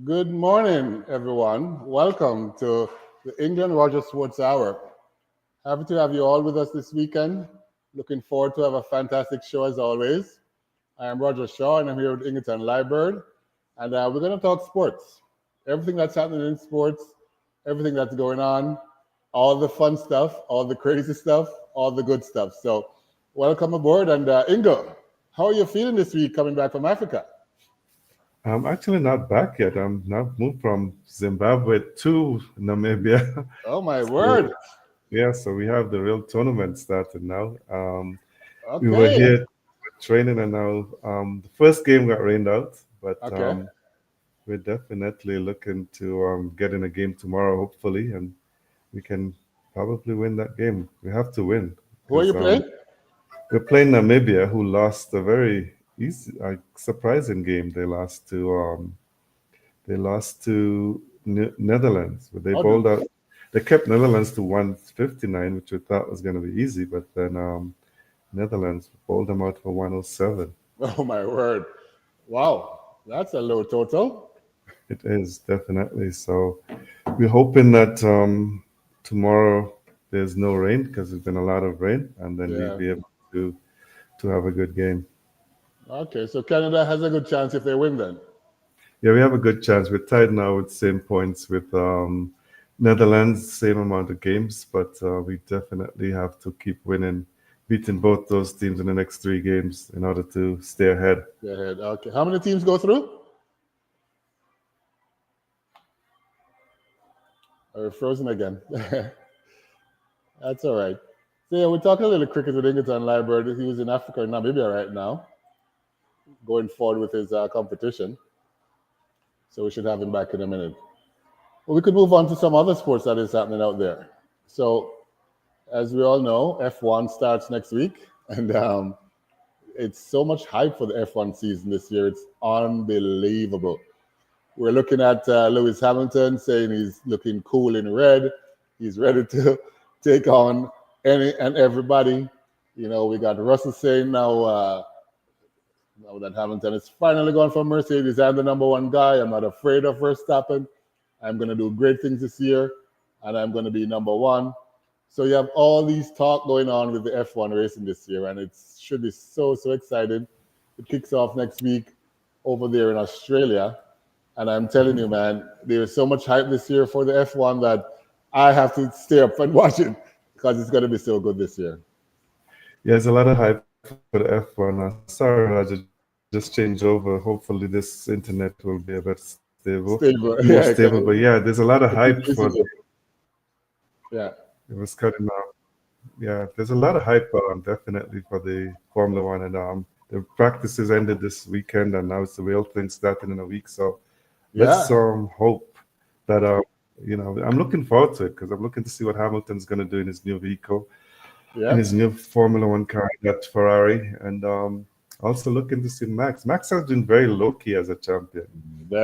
Good morning, everyone. Welcome to the Ingle and Roger Sports Hour. Happy to have you all with us this weekend. Looking forward to have a fantastic show as always. I am Roger Shaw, and I'm here with Ingleton Liebird, and we're going to talk sports. Everything that's happening in sports, everything that's going on, all the fun stuff, all the crazy stuff, all the good stuff. So, welcome aboard, and Ingo, how are you feeling this week coming back from Africa? I'm actually not back yet. I'm now moved from Zimbabwe to Namibia. Oh my So word! yeah, so we have the real tournament started now. We were Okay, here training, and now the first game got rained out, but okay. we're definitely looking to get in a game tomorrow, hopefully, and we can probably win that game. We have to win Who are because you playing? we're playing Namibia, who lost a very easy, surprising game. They lost to Netherlands, but they Oh, bowled out. They kept Netherlands to 159, which we thought was going to be easy, but then Netherlands bowled them out for 107. oh my word! Wow, that's a low total. It is definitely so. We're hoping that tomorrow there's no rain because there's been a lot of rain, and then we'll Yeah. be able to have a good game. Okay, so Canada has a good chance if they win then. Yeah, we have a good chance. We're tied now with same points with Netherlands, same amount of games, but we definitely have to keep winning, beating both those teams in the next three games in order to stay ahead. Go ahead. Okay, how many teams go through? Are we frozen again? That's all right. So yeah, we're talking a little cricket with Ingleton Library. He was in Africa and Namibia right now, going forward with his competition. So we should have him back in a minute. Well, we could move on to some other sports that is happening out there. So as we all know, F1 starts next week, and it's so much hype for the F1 season this year. It's unbelievable. We're looking at Lewis Hamilton saying he's looking cool in red. He's ready to take on any and everybody. You know, we got Russell saying now that Hamilton is finally gone for Mercedes. I'm the number one guy. I'm not afraid of Verstappen. I'm going to do great things this year, and I'm going to be number one. So you have all these talk going on with the F1 racing this year, and it should be so exciting. It kicks off next week over there in Australia, and I'm telling you, man, there's so much hype this year for the F1 that I have to stay up and watch it because it's going to be so good this year. Yeah, there's a lot of hype for the F1. Sorry, Roger, just change over. Hopefully, this internet will be a bit more stable. But yeah, Stable, there's a yeah, lot of hype for the. it keeps missing it. It Yeah, was cutting out. Yeah, there's a lot of hype definitely for the Formula One, and the practices ended this weekend, and now it's the real thing starting in a week. So let's yeah, hope that I'm looking forward to it because I'm looking to see what Hamilton's going to do in his new vehicle, in yeah. his new Formula One car, that Ferrari, and also looking to see Max. Max has been very low key as a champion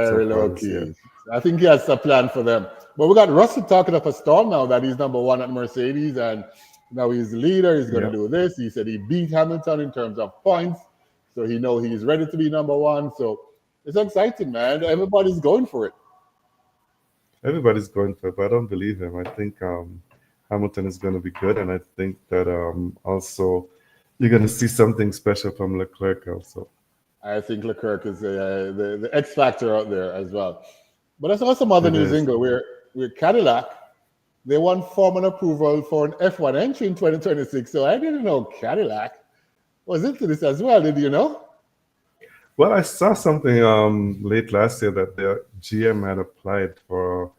so Very far low this year. key. I think he has a plan for them. But we got Russell talking up a storm now that he's number one at Mercedes and now he's the leader. He's going to Yeah, do this. He said he beat Hamilton in terms of points. So he know he's ready to be number one. So it's exciting, man. Everybody's going for it. everybody's going for it, but I don't believe him. I think Hamilton is going to be good, and I think that also you're going to see something special from Leclerc also. I think Leclerc is the X factor out there as well. But I saw some other It news, is. Ingle, where Cadillac, they won formal approval for an F1 entry in 2026. So I didn't know Cadillac was into this as well. Did you know? Well, I saw something late last year that the GM had applied for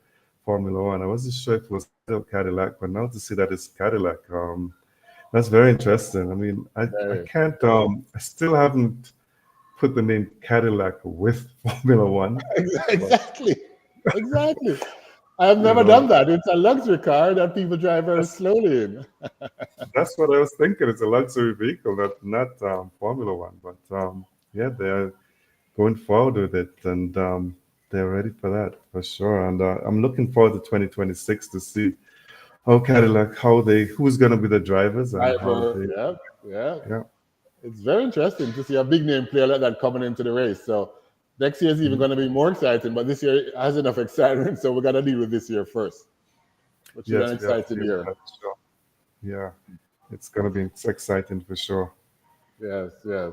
Formula One. I wasn't sure if it was still Cadillac, but now to see that it's Cadillac, that's very interesting. I mean, I Very. can't, I still haven't put the name Cadillac with Formula One, but Exactly. Exactly. I have you never done know, that. It's a luxury car that people drive very that's slowly in. that's what I was thinking. It's a luxury vehicle, not Formula One, but yeah, they're going forward with it, and they're ready for that for sure. And I'm looking forward to 2026 to see how Cadillac, who's going to be the drivers, and how Driver, they, yeah, yeah. yeah, It's very interesting to see a big name player like that coming into the race. So Next year is even Mhm. going to be more exciting, but this year has enough excitement, so we're going to deal with this year first, which is an Yes, we have to exciting deal with year. that for sure. Yeah, it's gonna be exciting for sure. Yes, yes.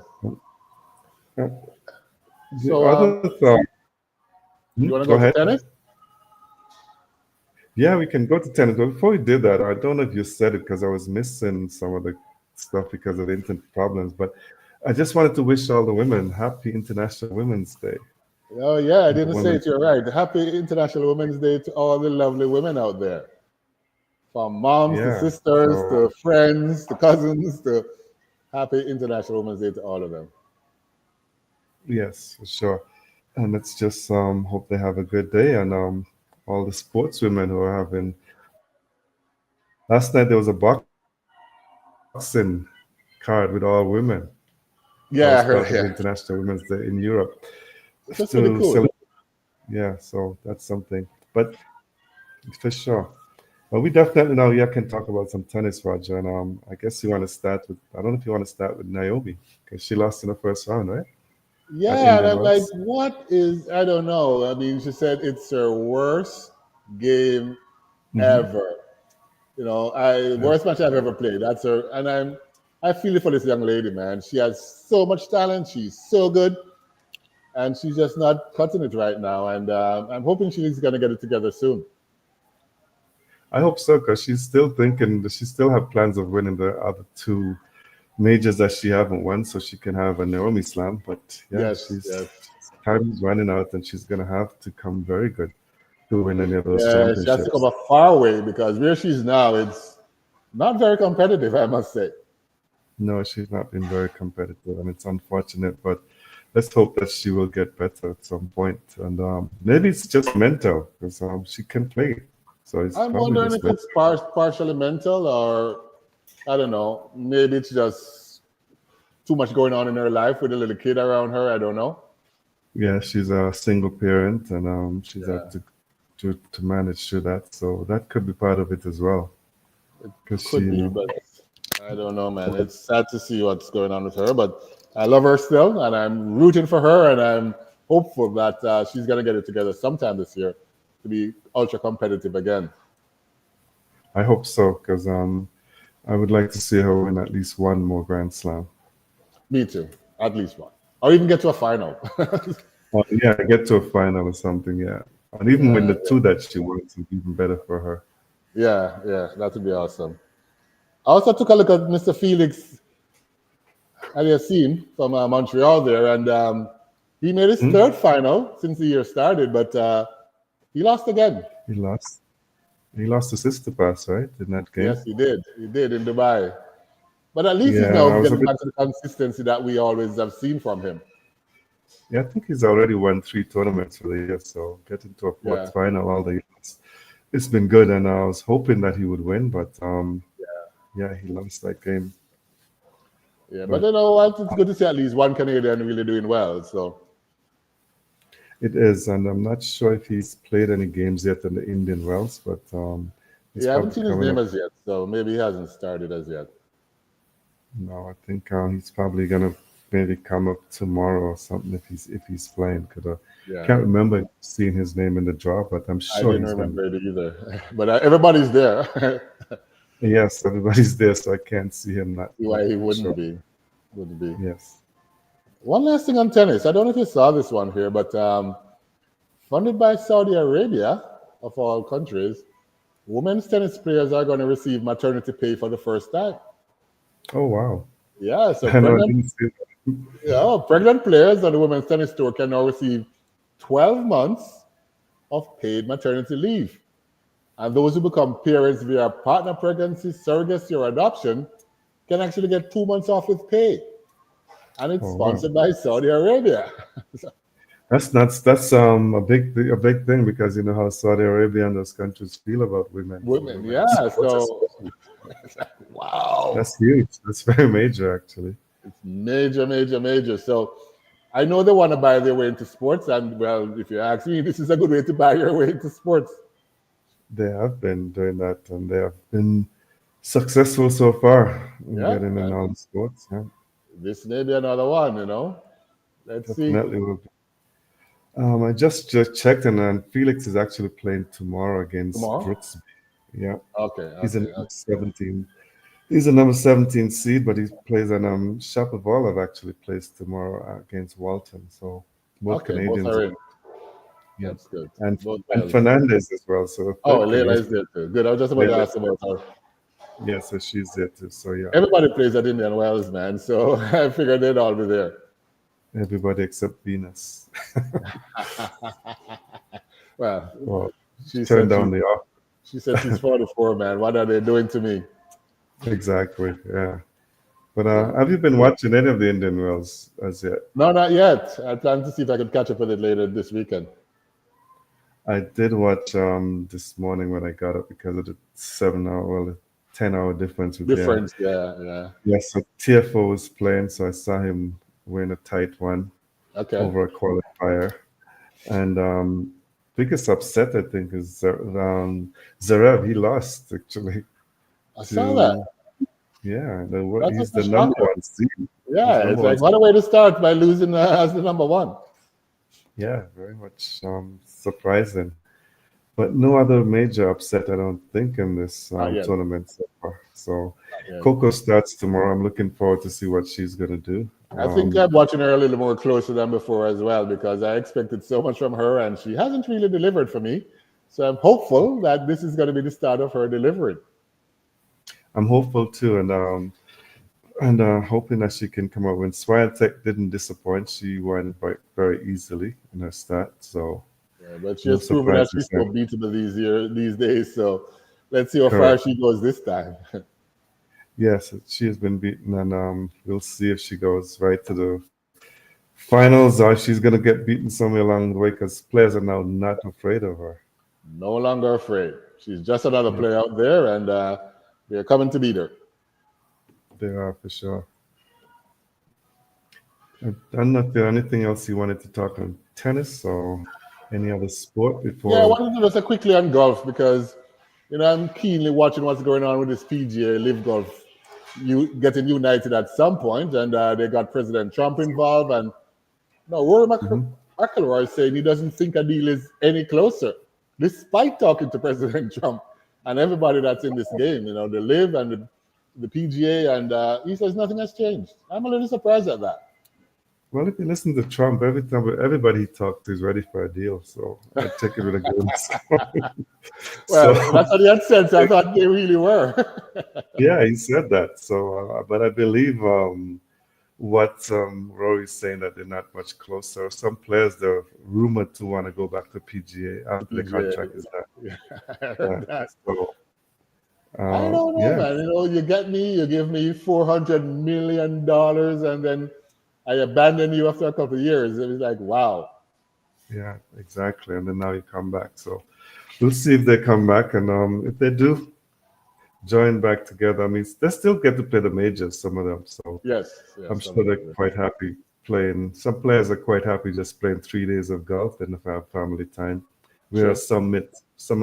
Uh, The So, other thought, you want to go go to ahead. tennis? Yeah, we can go to tennis. But before we did that, I don't know if you said it because I was missing some of the stuff because of the internet problems. But I just wanted to wish all the women happy International Women's Day. Oh, yeah, I The didn't say women, it. You're right. Happy International Women's Day to all the lovely women out there, from moms to yeah. sisters So to friends to cousins to happy International Women's Day to all of them. yes, for sure. And let's just hope they have a good day and all the sportswomen who are having. Last night there was a boxing card with all women. That was part of the Yeah, I International heard. Women's Yeah, Day in Europe to that's pretty celebrate. cool. Yeah, so that's something. But for sure. Well, we definitely now yeah can talk about some tennis, Roger. And I guess you want to start with I don't know if you want to start with Naomi because she lost in the first round, right? At Yeah, and Indian I'm like, Wells. what is? I don't know. I mean, she said it's her worst game Hmm. ever. I worst match I've ever played. That's her, and I feel it for this young lady, man. She has so much talent. She's so good, and she's just not cutting it right now. And I'm hoping she's gonna get it together soon. I hope so because she's still thinking that she still have plans of winning the other two majors that she haven't won, so she can have a Naomi Slam. But yeah, Yes, yes, time is running out, and she's gonna have to come very good to win any of those yeah. She has to come championships. a far way because where she's now, it's not very competitive, I must say. No, she's not been very competitive, and it's unfortunate. But let's hope that she will get better at some point. And maybe it's just mental because she can play, so it's I'm probably wondering just if mental. it's partially mental, or I don't know. Maybe it's just too much going on in her life with a little kid around her. I don't know. Yeah, she's a single parent, and she's had Yeah, to manage through that. So that could be part of it as well, it because she, could be, but I don't know, man. It's sad to see what's going on with her, but I love her still, and I'm rooting for her, and I'm hopeful that she's gonna get it together sometime this year to be ultra competitive again. I hope so, because I would like to see her win at least one more Grand Slam. Me too, at least one, or even get to a final. Yeah, get to a final or something. Yeah, and even win Yeah, the two that she wants is even better for her. yeah, yeah. That would be awesome. I also took a look at Mr. Felix Aliassime from Montreal there, and he made his Hmm? third final since the year started, but he lost again. He lost. He lost to Sister Pass, right, in that game. Yes, he did. He did in Dubai. But at least he's Yeah, now I was a getting bit. back to the consistency that we always have seen from him. Yeah, I think he's already won three tournaments for the year, so getting to a fourth Yeah, final all the years, it's been good. And I was hoping that he would win, but yeah, he lost that game. yeah. But But you know what? It's good to see at least one Canadian really doing well. So it is, and I'm not sure if he's played any games yet in the Indian Wells, but he's yeah, I haven't probably seen his coming name up. as yet. So maybe he hasn't started as yet. No, I think he's probably gonna maybe come up tomorrow or something if he's playing. Cause I Yeah, can't remember seeing his name in the draw, but I'm I sure didn't he's gonna. remember it either. But everybody's there. Yes, everybody's there, so I can't see him See not why he being wouldn't sure. be. Would be. Yes. One last thing on tennis. I don't know if you saw this one here, but funded by Saudi Arabia, of all countries, women's tennis players are going to receive maternity pay for the first time. Oh wow. Yeah, so I know I didn't see that. pregnant players on the women's tennis tour can now receive 12 months of paid maternity leave. And those who become parents via partner pregnancy, surrogacy, or adoption can actually get 2 months off with pay. And it's Oh wow. sponsored by Saudi Arabia. That's nuts. That's a big thing because you know how Saudi Arabia and those countries feel about Women, women in yeah. sports So, especially. wow. That's huge. That's very major actually. It's major, major, major. So I know they want to buy their way into sports. And well, if you ask me, this is a good way to buy your way into sports. They have been doing that and they have been successful so far in Yeah. getting in And all the sports. Yeah, this may be another one. Let's see. definitely will be. I just checked, and Felix is actually playing tomorrow against Tomorrow? Brooksby. Yeah, Okay, he's a okay, number 17. He's a number 17 seed, but he plays on Shapovalov actually plays tomorrow against Walton. So both okay. Both Canadians are are, in. yeah, That's good. and Both and Wales. Fernandez as well. So the Oh, third Leila Canadian, is there too. Good. I was just about to Layla, ask about her. yeah, so she's there too. So yeah, Everybody plays at Indian Wells, man. So I figured they'd all be there. everybody except Venus. Well, Well, she turn said down the offer. she said she's 44, man. What are they doing to me? Exactly, yeah. But So have you been watching any of the Indian Wells as yet? no, not yet. I plan to see if I can catch up with it later this weekend. I did watch this morning when I got up because of the 7 hour, well, 10 hour difference with them. Difference, yeah, yeah. Yes, so TFO was playing, so I saw him win a tight one Okay, over a qualifier. And biggest upset I think is Zarev. He lost actually I saw that. to, yeah. That's He's just a the number shocker. one seed. He's Yeah, number it's one. like what a way to start by losing as the number one. Yeah, very much surprising. But no other major upset, I don't think, in this Not yet. tournament so far. So Not yet. Coco starts tomorrow. I'm looking forward to see what she's gonna do. I think I'm watching her a little more closer than before as well because I expected so much from her and she hasn't really delivered for me. So I'm hopeful that this is going to be the start of her delivering. I'm hopeful too, and hoping that she can come up. When Swiatek didn't disappoint, she won very easily in her start. So Yeah, but she no has proven that she's surprises so there. beatable these days. So let's see how far Correct. she goes this time. Yes, she has been beaten, and we'll see if she goes right to the finals or she's gonna get beaten somewhere along the way because players are now not afraid of her. No longer afraid. She's just another Yeah, player out there, and they're coming to beat her. they are for sure. I don't know if there's anything else you wanted to talk on tennis or any other sport Yeah, I before. wanted to just quickly on golf because I'm keenly watching what's going on with this PGA Live Golf. You getting united at some point, and they got President Trump involved, and no, Rory Mhm. McIlroy is saying he doesn't think a deal is any closer, despite talking to President Trump and everybody that's in this game. The Live and the PGA, and he says nothing has changed. I'm a little surprised at that. Well, if you listen to Trump, every time everybody he talked to is ready for a deal. So I take it with a grain of salt. So Well, that's what he had said. So I thought they really were. yeah, he said that. So, but I believe what Rory's saying that they're not much closer. Some players they're rumored to want to go back to PGA after the PGA. contract is done. Yeah, I Yeah. heard that. So I don't know, yeah, man. You get me, you give me $400 million, and then I abandon you after a couple of years. It was like, wow. yeah, exactly. And then now you come back. So we'll see if they come back, and if they do join back together, I mean, they still get to play the majors, some of them. So Yes, I'm yes, sure they're absolutely. quite happy playing. Some players are quite happy just playing 3 days of golf and if I have family time. True. Whereas some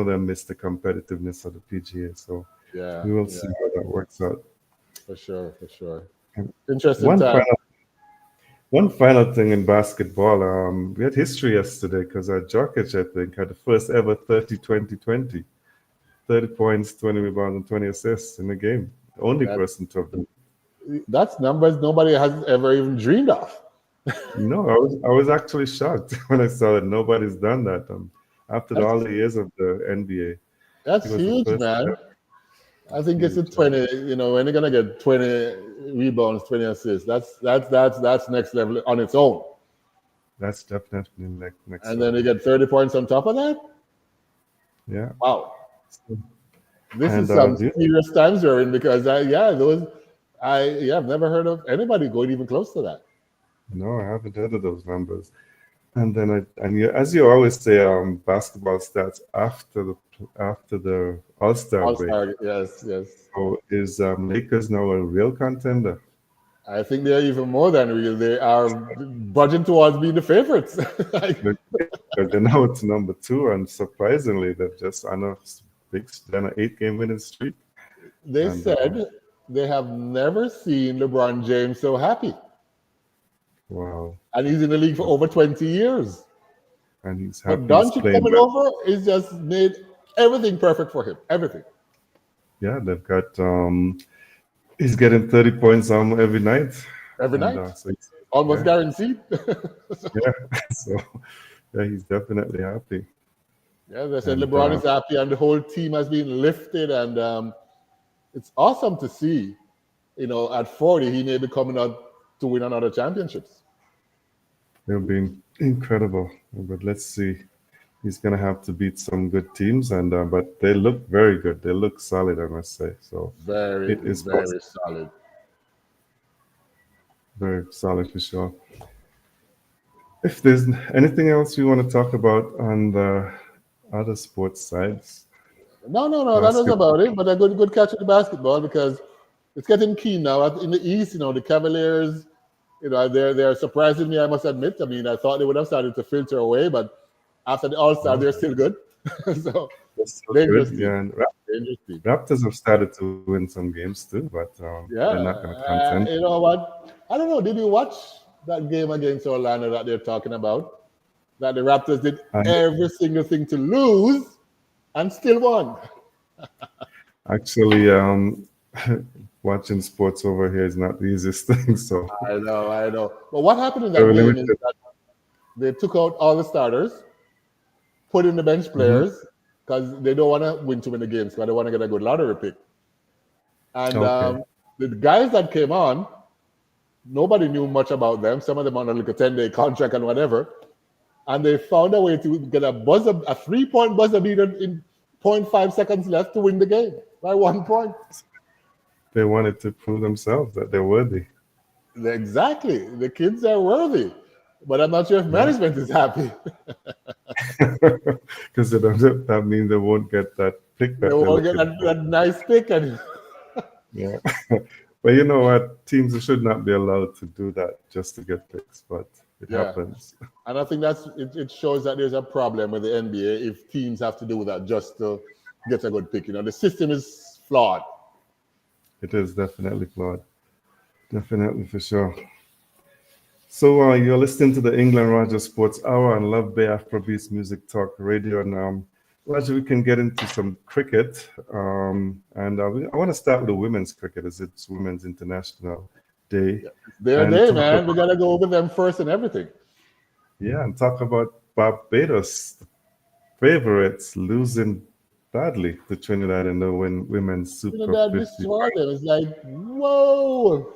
of them miss the competitiveness of the PGA. So Yeah, we will yeah, see how that works out. for sure, for sure. And Interesting one time. final thing in basketball. We had history yesterday because Jokic, I think, had the first ever 30-20-20. 30 points, 20 rebounds, and 20 assists in the game. The only That person to have done. that's numbers nobody has ever even dreamed of. No, I was actually shocked when I saw that nobody's done that. After all That's the years of the NBA, he that's was the huge, first. man. I think it's a Huge. 20. When you're gonna get 20 rebounds, 20 assists, that's next level on its own. That's definitely next And then you level. get 30 points on top of that. Yeah. Wow, So- this And is some do you, serious times we're in because I've never heard of anybody going even close to that. no, I haven't heard of those numbers. And then as you always say, basketball stats after the All Star All break. star, yes, yes. So is Lakers now a real contender? I think they're even more than real. They are budging towards being the favorites. Like, Because they're now it's number two, and surprisingly, they're just on a they're on an 8 game winning streak. they And said they have never seen LeBron James so happy, wow, and he's in the league for over 20 years. and he's But happy. He's Doncic playing coming well. over is just made everything perfect for him. Everything. Yeah, they've got he's getting 30 points every night, Every and night. so he's, Almost yeah, guaranteed. yeah. So yeah, he's definitely happy, Yeah, they said and LeBron is happy and the whole team has been lifted, and it's awesome to see. At 40, he may be coming out to win another championships. it'll be incredible. But let's see. He's gonna have to beat some good teams, and but they look very good. They look solid, I must say. So Very, it is very possible, solid. very solid for sure. If there's anything else you want to talk about on the other sports sides, No, no, no, that was basketball. about it. But a good catch at the basketball because it's getting keen now. In the East, the Cavaliers, they're surprising me. I must admit. I mean, I thought they would have started to filter away, but after the All Star, Oh, they're still good. So that's so dangerous good. team, Yeah, and dangerous team. Raptors have started to win some games too, but Yeah, they're not going to contend. you know what? I don't know. Did you watch that game against Orlando that they're talking about? That the Raptors did I every single thing to lose and still won. actually watching sports over here is not the easiest thing, so I know, I know. But what happened in that very game is limited. that they took out all the starters, put in the bench Hmm. players because they don't want to win too many games because they want to get a good lottery pick. And Okay, the guys that came on, nobody knew much about them. Some of them on like a 10-day contract and whatever. And they found a way to get a 3-point buzzer beater in point 0.5 seconds left to win the game by 1 point. they wanted to prove themselves that they're worthy. Exactly. The kids are worthy. But I'm not sure if Yeah, management is happy. because that means they won't get that pick They that they're won't get looking that, for. that nice pick. And Yeah. But you know what? Teams should not be allowed to do that just to get picks, but it yeah. happens. And I think it shows that there's a problem with the NBA if teams have to do that just to get a good pick. The system is flawed. It is definitely flawed. Definitely for sure. So you're listening to the England Roger Sports Hour on Love Bay Afrobeats Music Talk Radio. And Roger, we can get into some cricket. And I want to start with the women's cricket as it's Women's International Day. Yeah. It's their And day, talk man. We about, gotta go over them first and everything. yeah, and talk about Barbados favorites losing badly to Trinidad in the Women's Super That 50. destroyed them. It's like, whoa.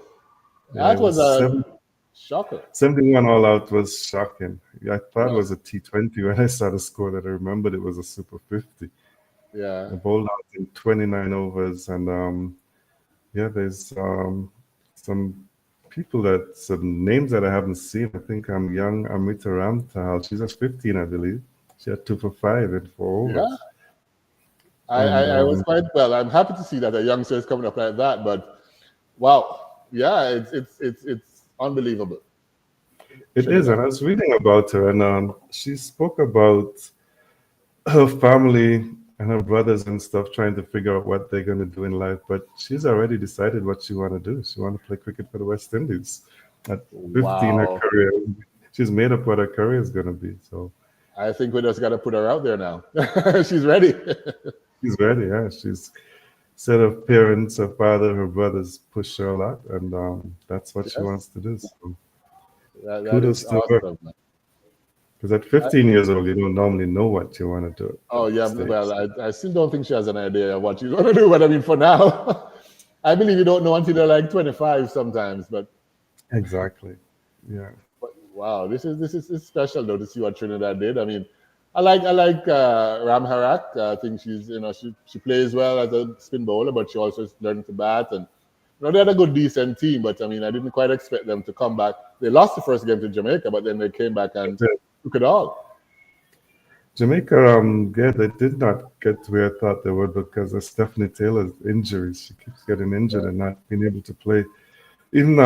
Yeah, That it was was a shocker. 71 all out was shocking. Yeah, I thought it No. was a T20 when I saw the score that I remembered it was a Super 50. Yeah. They bowled out in 29 overs, and yeah, there's some people some names that I haven't seen. I think young Amrita Ramtal. She's just 15, I believe. She had 2 for 5 in 4 overs, Yeah. I, and I, I was quite well. I'm happy to see that a youngster is coming up like that, but wow. Yeah, it's unbelievable. it is. And Trinidad. I was reading about her, and she spoke about her family and her brothers and stuff trying to figure out what they're going to do in life, but she's already decided what she want to do. She want to play cricket for the West Indies at 15. Her Wow. career, she's made up what her career is going to be, so I think we just got to put her out there now. She's ready. she's ready. Yeah, she's said her parents, her father, her brothers push her a lot, and that's what she Yes, wants to do, so that is kudos to her, awesome. because at I, 15 years old you don't normally know what you want to do oh at that yeah, stage. well, I still don't think she has an idea of what she's going to do. But I mean, for now, I believe you don't know until they're like 25 sometimes. Exactly. Yeah. But wow, this is special though to see what Trinidad did. I mean, I like Ram Harak. I think she plays well as a spin bowler, but she also is learning to bat. And they had a good decent team. But I mean, I didn't quite expect them to come back. They lost the first game to Jamaica, but then they came back and took it all. Jamaica, yeah, they did not get to where I thought they would because of Stephanie Taylor's injuries. She keeps getting injured Yeah. and not being able to play. Even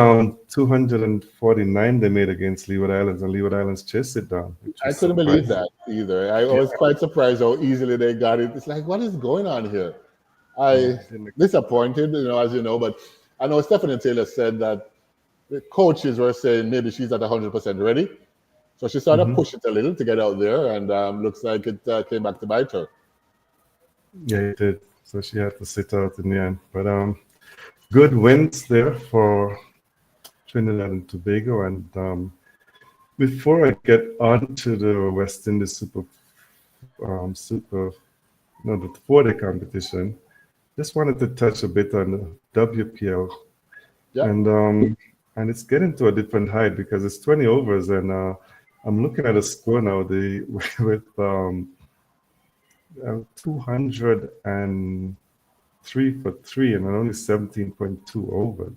249 they made against Leeward Islands, and Leeward Islands chased it down, which I was couldn't believe surprising. that either. I Yeah, was quite surprised how easily they got it. It's like, what is going on here? yeah, I I didn't. disappointed, as you know, but I know Stephanie Taylor said that the coaches were saying maybe she's at 100% ready. So she sort of pushed it a little to get out there, and looks like it came back to bite her. Yeah, it did. So she had to sit out in the end. But good wins there for Trinidad and Tobago. And before I get on to the West Indies the 4-day competition, just wanted to touch a bit on the WPL. Yeah. And it's getting to a different height because it's 20 overs, and I'm looking at a score now with 203 for 3 and only 17.2 overs.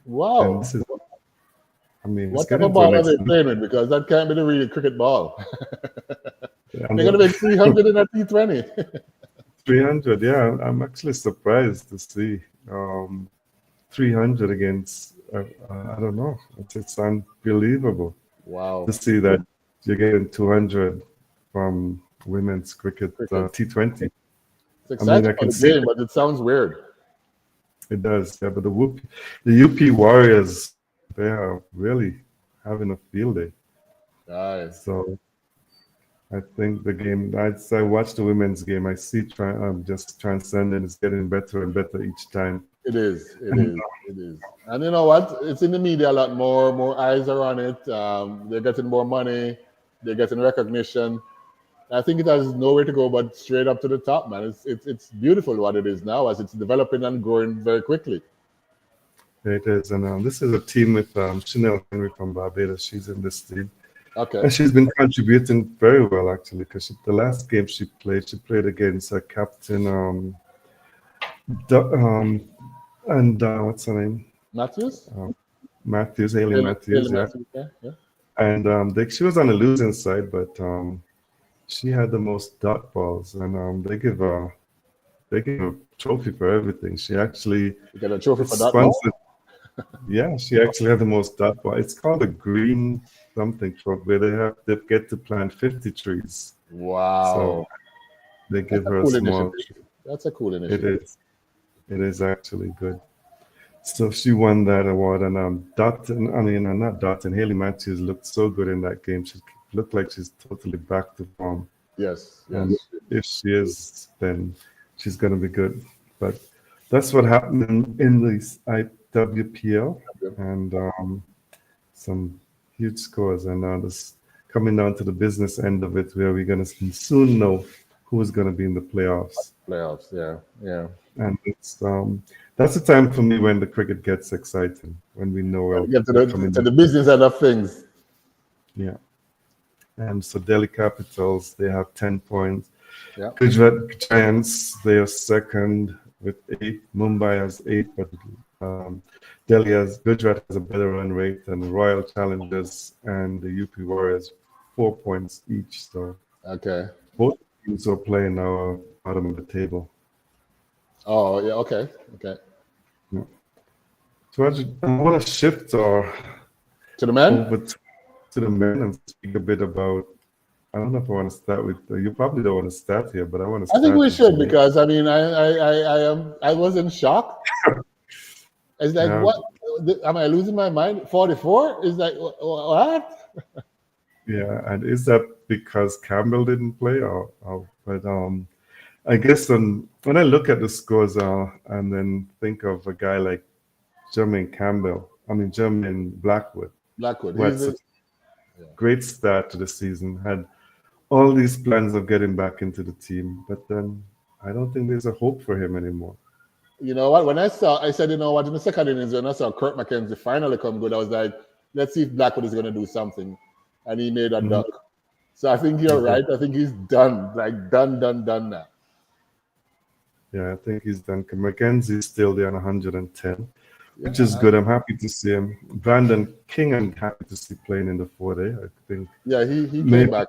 Wow. And this is, it's What type getting of to a ball are next. they playing with? Because that can't be the real cricket ball. And They're going to make 300 in a T20. 300, yeah. I'm actually surprised to see 300 against, I don't know. It's unbelievable. Wow. To see that you're getting 200 from women's cricket. T20. It's exciting for the game, but it sounds weird. It does, yeah. But the UP Warriors, they are really having a field day. Nice. So I think the game, I watch the women's game, I see just transcending. It's getting better and better each time. It is. And you know what? It's in the media a lot more. More eyes are on it. They're getting more money. They're getting recognition. I think it has nowhere to go but straight up to the top, man. It's beautiful what it is now as it's developing and growing very quickly. It is, and this is a team with Chanel Henry from Barbados. She's in this team. Okay. And she's been contributing very well, actually, because the last game she played against her captain, what's her name? Matthews? Haley Matthews, yeah. And she was on the losing side, but she had the most dot balls, and they give her a trophy for everything. She actually got a trophy for dot ball? Yeah, she actually had the most dot ball. It's called a green something trophy where they get to plant 50 trees. Wow. So they give her a small. That's a cool initiative. It is actually good. So she won that award, and not Dotton, Haley Matthews looked so good in that game. She looked like she's totally back to form. Yes. And if she is, then she's going to be good. But that's what happened in the WPL, and some huge scores. And this coming down to the business end of it, where we're going to soon know who's going to be in the playoffs. Yeah. And it's that's the time for me when the cricket gets exciting, when we know get to the business end of things. Yeah. And so Delhi Capitals, they have 10 points. Yeah. Gujarat Giants, they are second with 8. Mumbai has 8, but Gujarat has a better run rate than Royal Challengers and the UP Warriors, 4 points each. So both teams are playing now bottom of the table. Oh yeah, okay. Yeah. So I want to shift to the men. Over to the men and speak a bit about. I don't know if I want to start with. You probably don't want to start here, but I want to. I think we should because I mean I was in shock. It's like what? Am I losing my mind? 44 is like what? Yeah, and is that because Campbell didn't play, or but I guess when I look at the scores and then think of a guy like Jermaine Blackwood, who had such a great start to the season, had all these plans of getting back into the team, but then I don't think there's a hope for him anymore. You know what? When I said, you know what, in the second innings, when I saw Kurt McKenzie finally come good, I was like, let's see if Blackwood is going to do something. And he made a duck. So I think you're right. I think he's done, like done now. Yeah, I think he's done. McKenzie's still there on 110, which is good. I'm happy to see him. Brandon King, I'm happy to see playing in the 4-day. I think. Yeah, he came back,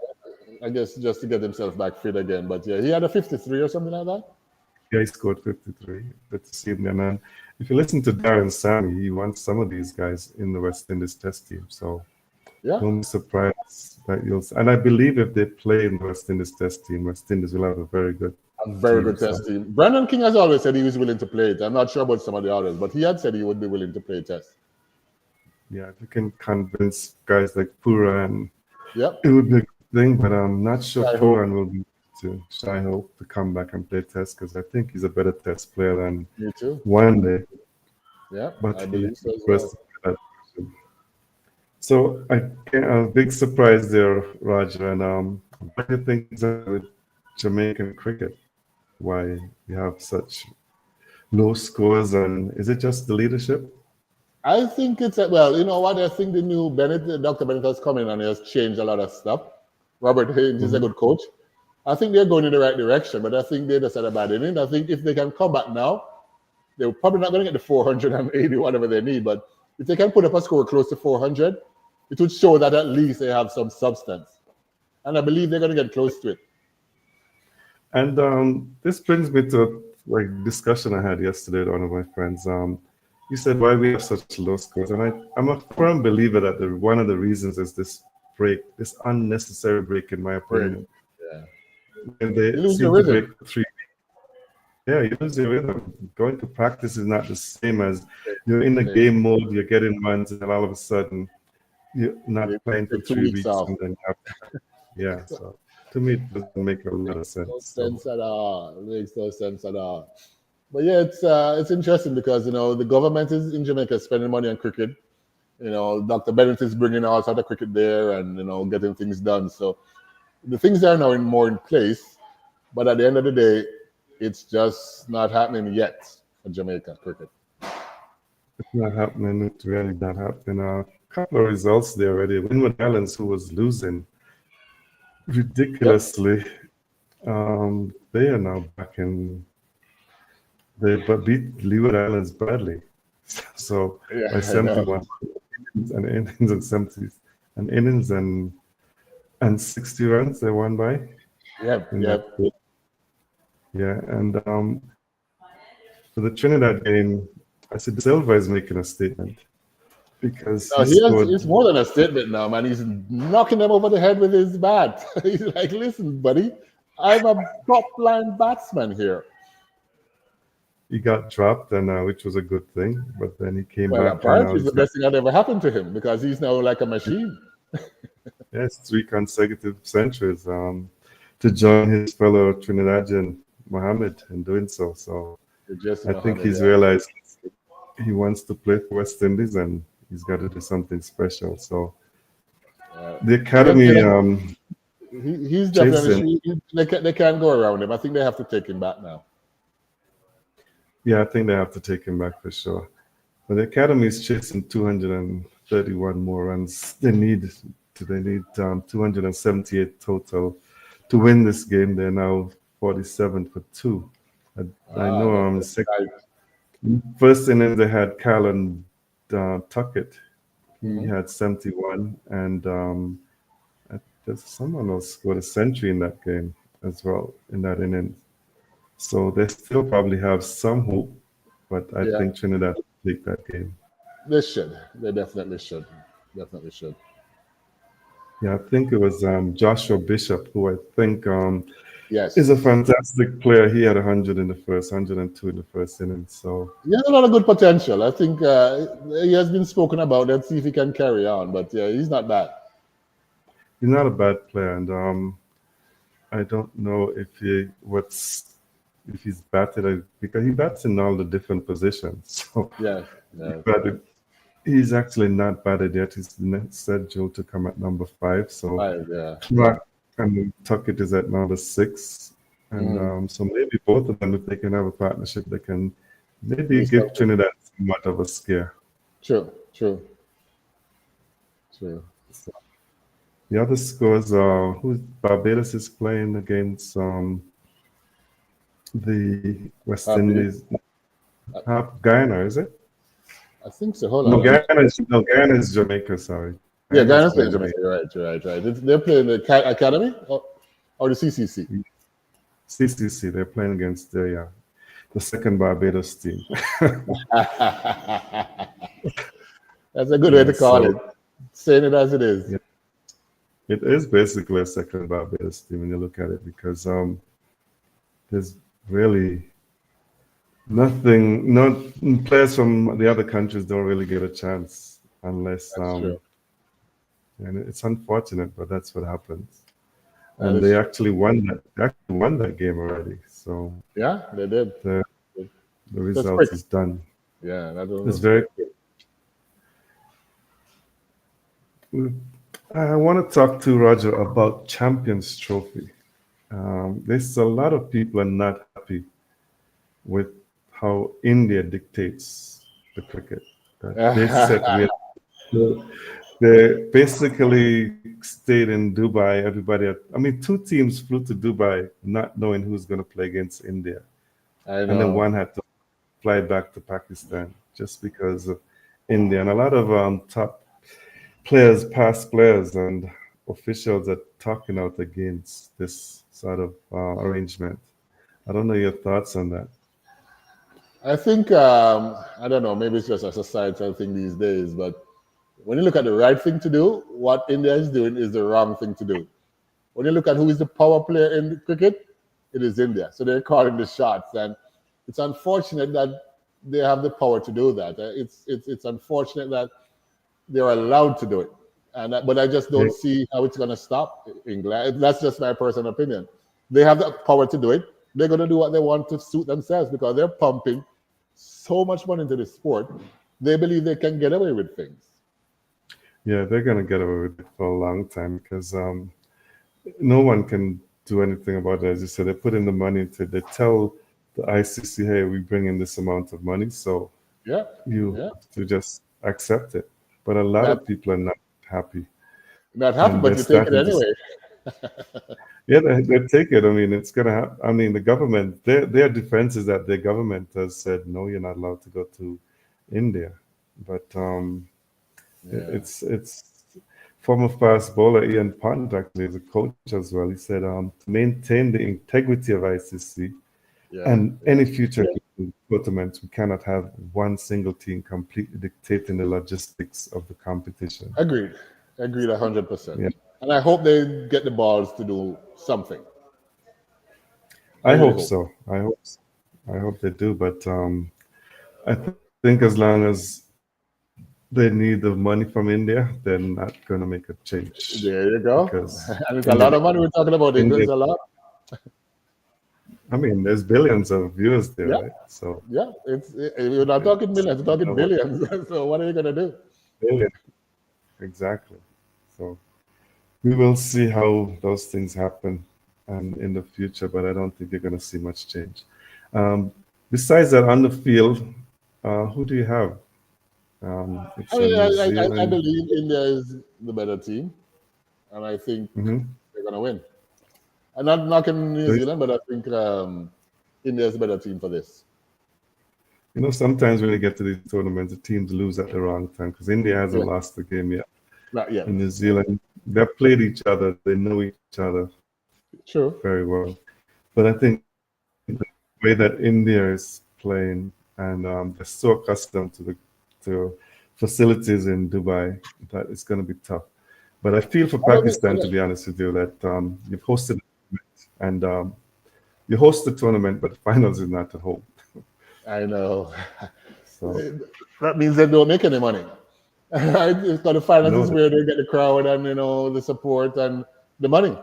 I guess, just to get himself back fit again. But yeah, he had a 53 or something like that. Yeah, he scored 53. Good to see him. And then if you listen to Darren Sammy, he wants some of these guys in the West Indies test team. So don't be surprised that and I believe if they play in the West Indies test team, West Indies will have a very good test team. Brandon King has always said he was willing to play it. I'm not sure about some of the others, but he had said he would be willing to play test. Yeah, if you can convince guys like Pura and Yep. it would be a good thing, but I'm not sure I hope. Turan will be to Shy Hope to come back and play Test because I think he's a better Test player than Me too. one day. Yeah, But I he believe so as well. first. So a big surprise there, Roger. And what do you think is up with Jamaican cricket? Why we have such low scores, and is it just the leadership? I think it's well, you know what? I think the new Bennett, Dr. Bennett has come in and he has changed a lot of stuff. Robert Haynes is a Hmm. good coach. I think they're going in the right direction, but I think they just had a bad inning. I think if they can come back now, they're probably not going to get the 480, whatever they need. But if they can put up a score close to 400, it would show that at least they have some substance. And I believe they're going to get close to it. And this brings me to like discussion I had yesterday with one of my friends. You said why we have such low scores, and I'm a firm believer that one of the reasons is this break, this unnecessary break, in my Great. opinion. Yeah. And You they lose your seem to rhythm. break 3. Yeah, you lose your rhythm. Going to practice is not the same as you're in the game mode, you're getting runs, and then all of a sudden you're They not playing for take two 3 weeks, weeks off. and then you have, yeah. So to me, it doesn't make a lot of Makes sense. no So sense at all. It makes no sense at all. But yeah, it's interesting because the government is in Jamaica spending money on cricket. Dr. Bennett is bringing all sort of cricket there and getting things done. So the things are now more in place. But at the end of the day, it's just not happening yet for Jamaica cricket. it's not happening. It's really not happening. A couple of results there already. Windward Islands, who was losing Yep. ridiculously, they are now back in. They beat Leeward Islands badly, so Yeah, by I know. 71 and innings and 70s and innings and 60 runs they won by Yep. in that Yep. game. Yeah, and for the Trinidad game, I said Silva is making a statement because No, he he has. scored. It's more than a statement now, man. He's knocking them over the head with his bat. He's like, "Listen, buddy, I'm a top line batsman here." He got dropped, and which was a good thing. But then he came Well, back, and now apparently, it's he's the got best thing that ever happened to him because he's now like a machine. yes 3 consecutive centuries to join his fellow Trinidadian Mohammed in doing so. So Jesse I think Mohammed, he's yeah. realized he wants to play for West Indies, and he's got to do something special. So the You academy know, he's chasing. definitely. They can't go around him. I think they have to take him back now. Yeah, I think they have to take him back for sure. But the academy is chasing 231 more runs. They need 278 total to win this game. They're now 47 for 2. I Ah, know that's tight. first innings they had Callan Tuckett. He Mhm. had 71, and there's someone else scored a century in that game as well in that inning. So they still probably have some hope, but I Yeah, think Trinidad will take that game. they should. They definitely should. Definitely should. Yeah, I think it was Joshua Bishop, who I think is a Yes. fantastic player. He had 100 in the first, 102 in the first inning. So He has a lot of good potential. I think he has been spoken about. Let's see if he can carry on. But yeah, he's not bad. he's not a bad player, and I don't know if he's batted because he bats in all the different positions. So, Yeah. Yeah. but he's actually not batted yet. He's scheduled to come at number 5. So Five. Yeah. Yeah. Clark and Tuckett is at number 6. And Mhm. so maybe both of them, if they can have a partnership, they can maybe Do give something. Trinidad somewhat of a scare. True. True. True. So the other scores are who Barbados is playing against the West Happy. Indies. Guyana, is it? I think so. Hold No, on. Let me check. Guyana is Jamaica. Sorry, Yeah, Guyana is Ghana's playing playing Jamaica. against You're right. You're right. Right. They're playing the academy or the CCC. CCC. They're playing against the second Barbados team. That's a good way Yeah, to call it. so Saying it as it is. yeah, it is basically a second Barbados team when you look at it because there's really nothing. Not players from the other countries don't really get a chance unless That's true. and it's unfortunate, but that's what happens. That And is they true. actually won that. They actually won that game already. So Yeah, they did. the It- the That's result quick. is done. Yeah, that It's was very. quick. I want to talk to Roger about Champions Trophy. There's a lot of people are not happy with how India dictates the cricket. That they set with they basically stayed in Dubai. I mean, two teams flew to Dubai not knowing who's going to play against India, I and then know. one had to fly back to Pakistan just because of India. And a lot of top players, past players, and officials are talking out against this sort of arrangement. I don't know your thoughts on that. I think I don't know. Maybe it's just a societal thing these days, but when you look at the right thing to do, what India is doing is the wrong thing to do. When you look at who is the power player in cricket, it is India. So they're calling the shots, and it's unfortunate that they have the power to do that. It's unfortunate that they're allowed to do it, and but I just Yeah, don't see how it's going to stop England. That's just my personal opinion. They have the power to do it. They're going to do what they want to suit themselves because they're pumping so much money into the sport. They believe they can get away with things. yeah, they're gonna get away with it for a long time because no one can do anything about it. As you said, they put in the money into it. They tell the ICC, "Hey, we bring in this amount of money, so Yeah, you yeah. have to just accept it." But a lot Not of people are not happy, not happy, and but they're you take it starting to. anyway. Yeah, they take it. I mean, it's gonna happen. I mean, the government, their defense is that the government has said no, you're not allowed to go to India. But Yeah, it's former fast bowler Ian Pond actually is a coach as well. He said to maintain the integrity of ICC yeah, and yeah. any future tournaments, we cannot have one single team completely dictating the logistics of the competition. Agreed. Agreed 100%. Yeah, And I hope they get the balls to do something. I I really hope hope. so. I hope they do. But I think as long as they need the money from India, they're not going to make a change There you go. because And it's a India, lot of money we're talking about. India. England's a lot. I mean, there's billions of viewers there, Yeah, right? So yeah. We're not talking it's millions, we're you talking know what, billions. So what are you gonna do? billion exactly. So we will see how those things happen and in the future, but I don't think you're going to see much change. Um, Besides that, on the field, who do you have? I It's a mean, New I Zealand. believe India is the better team, and I think Hmm. they're gonna win. I'm not knocking New So, Zealand, but I think India is a better team for this. sometimes when you get to these tournaments, the teams lose at the wrong time because India hasn't Yeah, lost the game yet. not yet. And New Yeah, Zealand, they've played each other, they know each other true. very well. But I think the way that India is playing, and they're so accustomed to facilities in Dubai that it's going to be tough. But I feel for I don't think. Pakistan, to be honest with you, that you've hosted a tournament and you host the tournament, but the finals is not at home. I know. So That means they don't make any money. Right? Because the finals no, is where they get the crowd and the support and the money.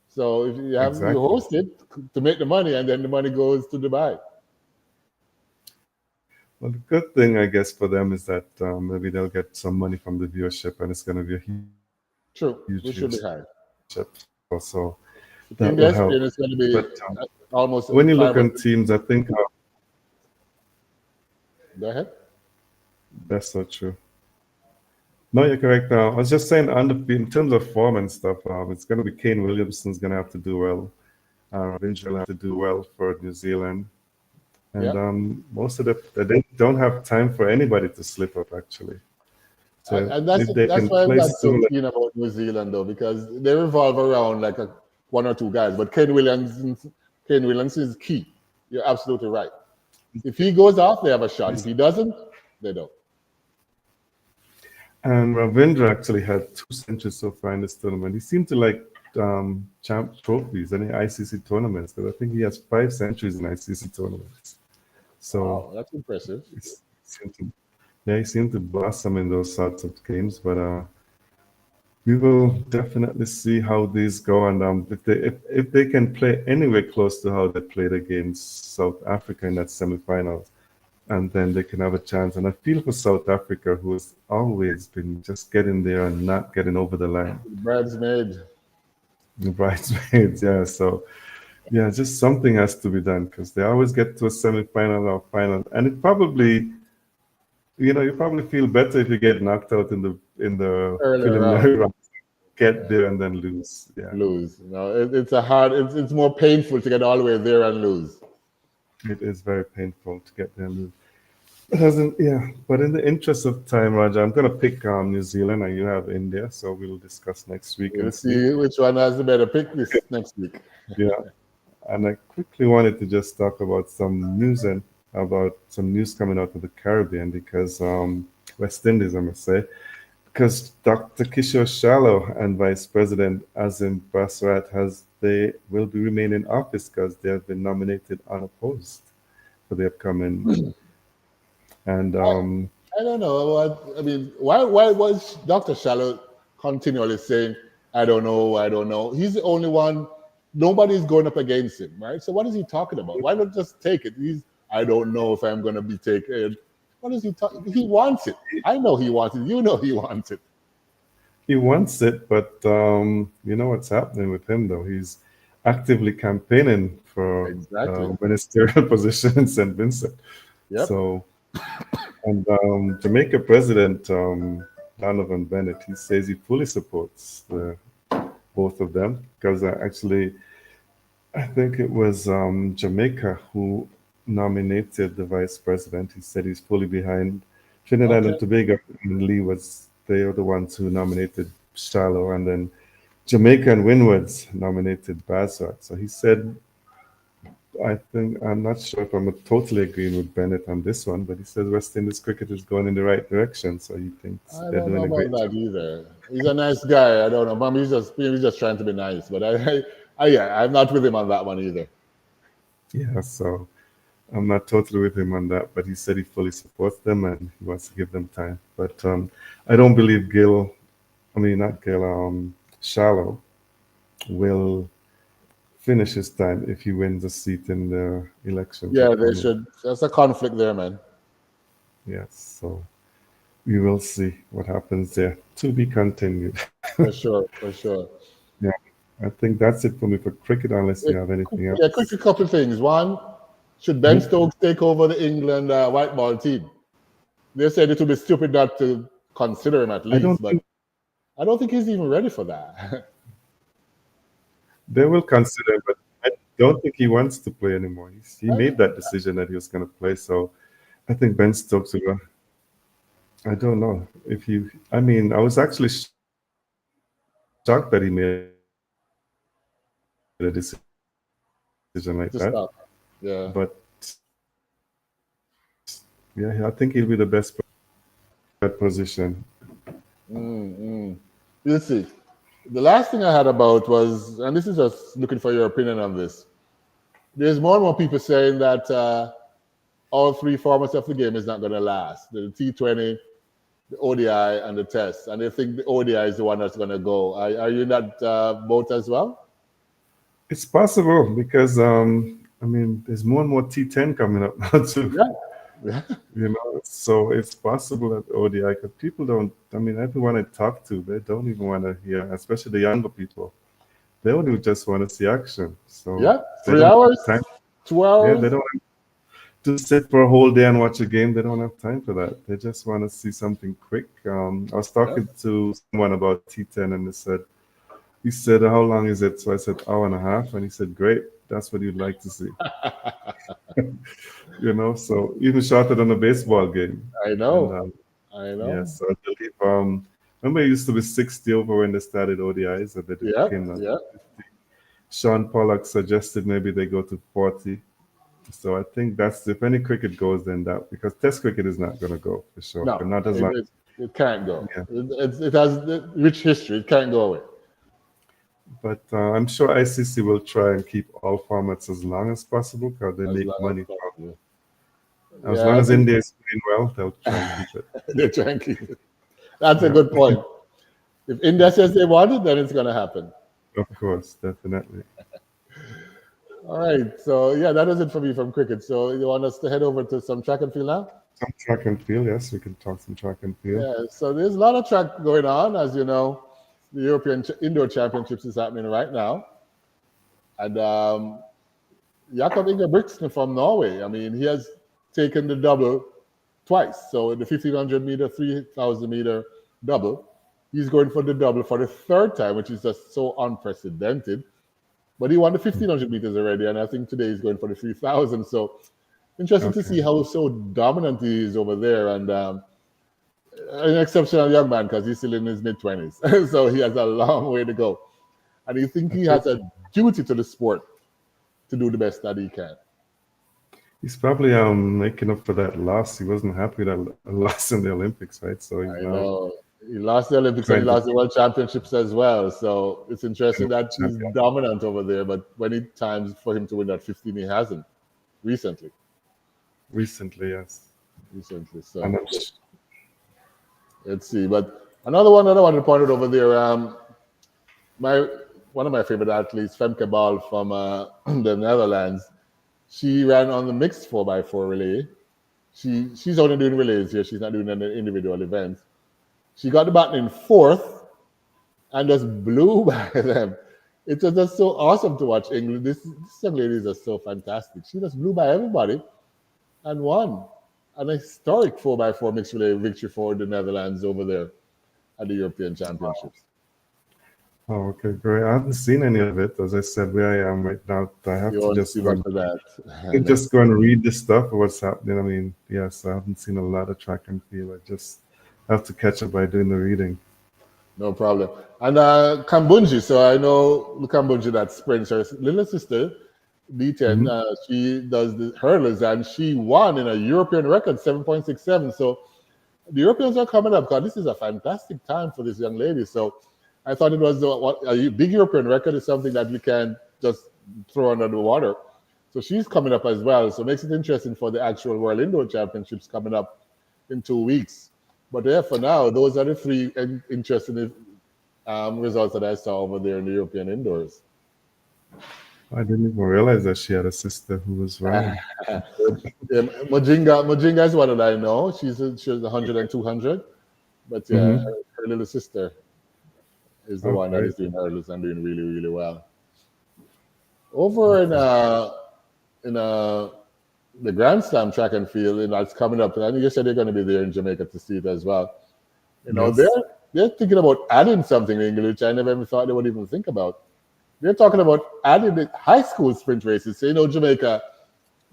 So if you exactly. host it to make the money, and then the money goes to Dubai. Well, the good thing, I guess, for them is that maybe they'll get some money from the viewership, and it's going to be a huge True, we viewership. should be high. So If that will India help. Spain is going to But be almost when you look on 500. teams, I think Go ahead. that's so true. No, you're correct. I was just saying, in terms of form and stuff, it's going to be Kane Williamson's going to have to do well. Ravindra will have to do well for New Zealand. And Yeah, most of they don't have time for anybody to slip up, actually. So and if they that's can why I'm play not so similar, keen about New Zealand though, because they revolve around like one or two guys. But Ken Williams is key. You're absolutely right. If he goes off, they have a shot. If he doesn't, they don't. and Ravindra actually had 2 centuries so far in this tournament. He seemed to like champ trophies and ICC tournaments because I think he has 5 centuries in ICC tournaments. So Wow, that's impressive. he seemed to, yeah, he seemed to blossom in those sorts of games. But we will definitely see how these go, and if they can play anywhere close to how they played against South Africa in that semifinals, and then they can have a chance. And I feel for South Africa, who has always been just getting there and not getting over the line. Bridesmaid. The bridesmaids, yeah. So yeah, just something has to be done because they always get to a semifinal or final, and it probably, you probably feel better if you get knocked out in the Earlier round. preliminary round, get Yeah. there and then lose. Yeah, Lose. It's a hard. It's more painful to get all the way there and lose. it is very painful to get there and lose. It hasn't, yeah. But in the interest of time, Roger, I'm gonna pick New Zealand, and you have India, so we'll discuss next week We'll and see. see which one has the better pick this next week. Yeah, and I quickly wanted to just talk about some news and about some news coming out of the Caribbean because West Indies, I must say, because Dr. Kishore Shallow and Vice President Azim Basrat they will be remain in office because they have been nominated unopposed for the upcoming. And I don't know. I mean, why was Dr. Shallow continually saying, I don't know, I don't know? He's the only one, nobody's going up against him, right? So what is he talking about? Why not just take it? I don't know if I'm going to be taken. What is he talking? He wants it. I know he wants it. You know he wants it. he wants it, but you know what's happening with him though? He's actively campaigning for Exactly. ministerial position in St. Vincent. Yep. So, and Jamaica President Donovan Bennett, he says he fully supports both of them because actually, I think it was Jamaica who nominated the vice president. He said he's fully behind Trinidad Okay. and Tobago, and Lee was they are the ones who nominated Shallow, and then Jamaica and Windwards nominated Bazard. So he said, I think I'm not sure if I'm totally agreeing with Bennett on this one, but he says West Indies cricket is going in the right direction. So he thinks I they're don't know doing a about great that job. either. He's a nice guy. I don't know. Maybe he's just trying to be nice. But yeah, I'm not with him on that one either. Yeah, so I'm not totally with him on that, but he said he fully supports them and he wants to give them time. But I don't believe not Gil, Shallow will finish his time if he wins a seat in the elections Yeah, they upcoming. should. There's a conflict there, man. Yes, so we will see what happens there. To be continued. For sure, for sure. Yeah, I think that's it for me for cricket, unless Yeah, you have anything yeah, quick else. a couple of things. One, should Ben Mhm. Stokes take over the England white ball team? They said it would be stupid not to consider him at I don't least, but think I don't think he's even ready for that. they will consider, but I don't think he wants to play anymore. He I, made that decision that he was going to play, so I think Ben Stokes will. I don't know if you. I mean, I was actually shocked that he made a decision like that. to But stop. Yeah. yeah, I think he'll be the best that position. Mm-mm. You see, the last thing I had about was, and this is just looking for your opinion on this. There's more and more people saying that all three formats of the game is not going to last. The T20, the ODI, and the Test, and they think the ODI is the one that's going to go. Are you in that boat as well? It's possible because I mean, there's more and more T10 coming up now too. Yeah. Yeah. So it's possible that ODI, because people don't. I mean, everyone I talk to, they don't even want to hear, especially the younger people. They only just want to see action. So Yeah. they Three don't hours, have time. two Yeah, hours. they don't have to sit for a whole day and watch a game. They don't have time for that. They just want to see something quick. I was Yeah. talking to someone about T10, and he said, how long is it? So I said, hour and a half, and he said, great. That's what you'd like to see. So even shorter than a baseball game. I And know. I know. yes, I believe. Remember, it used to be 60 over when they started ODIs, and then it Yeah. became like Yeah. Sean Pollock suggested maybe they go to 40. So I think that's if any cricket goes, then that because Test cricket is not going to go for sure, No, but not as it, long. it, it can't go. Yeah, It has rich history. It can't go away but I'm sure ICC will try and keep all formats as long as possible because they as make long as money from. possible. As Yeah, long I as think India is playing well, they'll try and keep it. they're trying to keep it. That's a Yeah. good point. If India says they want it, then it's going to happen. Of course, definitely. All right. So, yeah, that is it for me from cricket. So, you want us to head over to some track and field now? Some track and field, yes, we can talk some track and field. Yeah. So, there's a lot of track going on. As you know, the European Indoor Championships is happening right now. And Jakob Ingebrigtsen from Norway, I mean, he has taken the double twice. So, the 1500 meter, 3000 meter double. He's going for the double for the third time, which is just so unprecedented. But he won the 1500 meters already, and I think today he's going for the 3000. So interesting to see how so dominant he is over there, and an exceptional young man because he's still in his mid-20s. So he has a long way to go. And I think he has a duty to the sport to do the best that he can. He's probably making up for that loss. He wasn't happy that loss in the Olympics, right? So he's I know. He lost the Olympics and he lost the World Championships as well. So it's interesting that he's dominant over there. But when it's time for him to win that 15, he hasn't recently. Recently, yes. Recently. So let's see. But another one that I wanted to point out over there, one of my favorite athletes, Femke Bal from the Netherlands, she ran on the mixed 4x4 relay. She's only doing relays here. She's not doing any individual events. She got the baton in fourth and just blew by them. It was just so awesome to watch Ingle. This young lady is just so fantastic. She just blew by everybody and won an historic 4x4 mixed relay victory for the Netherlands over there at the European Championships. Oh, okay, great. I haven't seen any of it. As I said, where I am right now, I have to just go and read the stuff of what's happening. I mean, yes, I haven't seen a lot of track and field. I just have to catch up by doing the reading. No problem. And Kambunji, so I know Kambunji that sprints, her little sister, D10, she does the hurdles and she won in a European record, 7.67. So the Europeans are coming up because this is a fantastic time for this young lady. So I thought it was a big European record is something that we can just throw under the water. So she's coming up as well. So it makes it interesting for the actual World Indoor Championships coming up in 2 weeks. But yeah, for now, those are the three interesting results that I saw over there in the European indoors. I didn't even realize that she had a sister who was running. Mojinga is one that I know. She's 100 and 200. But yeah, her little sister is the one that is doing hurdles and doing really, really well. Over in the Grand Slam track and field, and that's coming up. And you said they're going to be there in Jamaica to see it as well. You know, they're thinking about adding something in English I never even thought they would even think about. They're talking about adding the high school sprint races. So, you know, Jamaica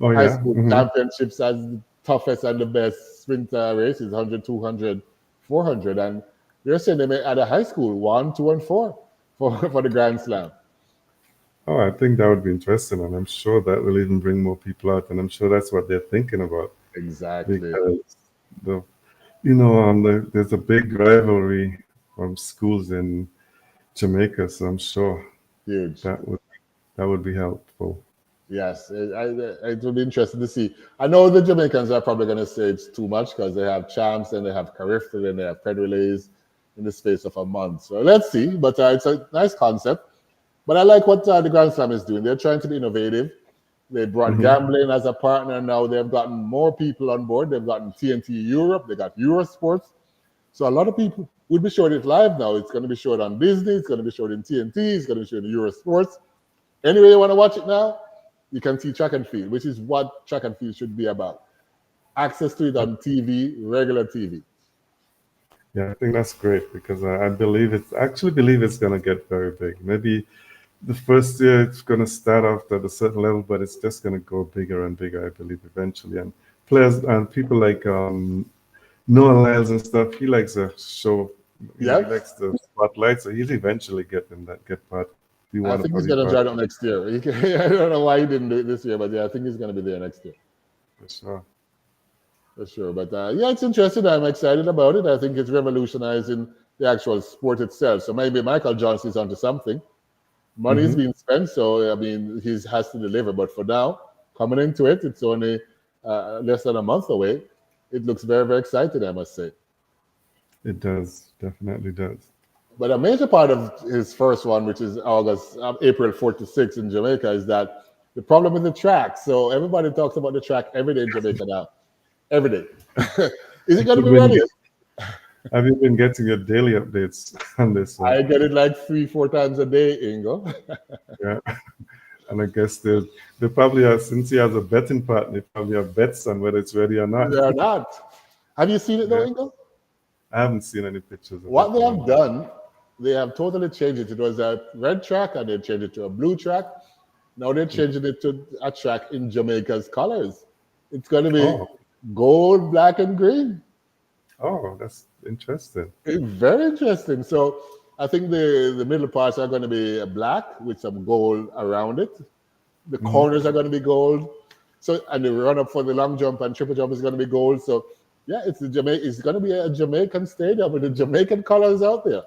high school championships as the toughest and the best sprint races, 100, 200, 400. And they're saying they may add a high school, 1, 2, and 4 for the Grand Slam. Oh, I think that would be interesting, and I'm sure that will even bring more people out, and I'm sure that's what they're thinking about. Exactly. Because there's a big rivalry from schools in Jamaica, so I'm sure that would be helpful. Yes, it will be interesting to see. I know the Jamaicans are probably going to say it's too much because they have champs and they have Carifta and they have Ped relays in the space of a month. So let's see, but it's a nice concept. But I like what the Grand Slam is doing. They're trying to be innovative. They brought gambling as a partner. Now they've gotten more people on board. They've gotten TNT Europe. They got Eurosports. So a lot of people would be showing it live now. It's going to be shown on Disney. It's going to be shown in TNT. It's going to be shown in Eurosports. Anyway you want to watch it now, you can see track and field, which is what track and field should be about. Access to it on TV, regular TV. Yeah, I think that's great because I believe it's going to get very big. Maybe the first year it's going to start off at a certain level, but it's just going to go bigger and bigger, I believe, eventually. And players and people like Noah Lyles and stuff, he likes a show. He likes the spotlight, so he'll eventually get part. I think he's going to join up next year. I don't know why he didn't do it this year, but yeah, I think he's going to be there next year. For sure. For sure. But yeah, it's interesting. I'm excited about it. I think it's revolutionizing the actual sport itself. So maybe Michael Johnson is onto something. Money is being spent, so I mean, he has to deliver. But for now, coming into it, it's only less than a month away. It looks very, very exciting, I must say. It does, definitely does. But a major part of his first one, which is April 4th to 6th in Jamaica, is that the problem with the track. So everybody talks about the track every day in Jamaica now. Every day. Is it going to be ready? Have you been getting your daily updates on this one? I get it like 3-4 times a day, Ingo. Yeah. And I guess they probably have, since he has a betting partner, they probably have bets on whether it's ready or not. They are not. Have you seen it though, Yeah. Ingo? I haven't seen any pictures of What it. they have done, they have totally changed it. It was a red track and they changed it to a blue track. Now they're changing it to a track in Jamaica's colors. It's going to be gold, black, and green. Oh, that's interesting. It's very interesting. So I think the middle parts are going to be black with some gold around it. The corners are going to be gold. So and the run up for the long jump and triple jump is going to be gold. So yeah, it's going to be a Jamaican stadium with the Jamaican colors out there.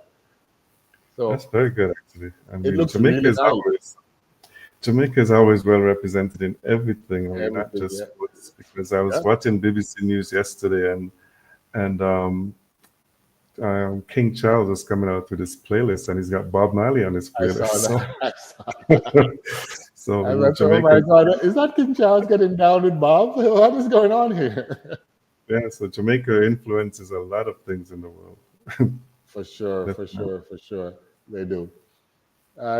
So that's very good, actually. I mean, it looks really nice. Jamaica is always well represented in everything, not Everything, just sports. Because I was watching BBC News yesterday, and King Charles is coming out with his playlist, and he's got Bob Marley on his playlist. I saw that. So I'm like, oh my God, is that King Charles getting down with Bob? What is going on here? Yeah, so Jamaica influences a lot of things in the world. For sure. They do.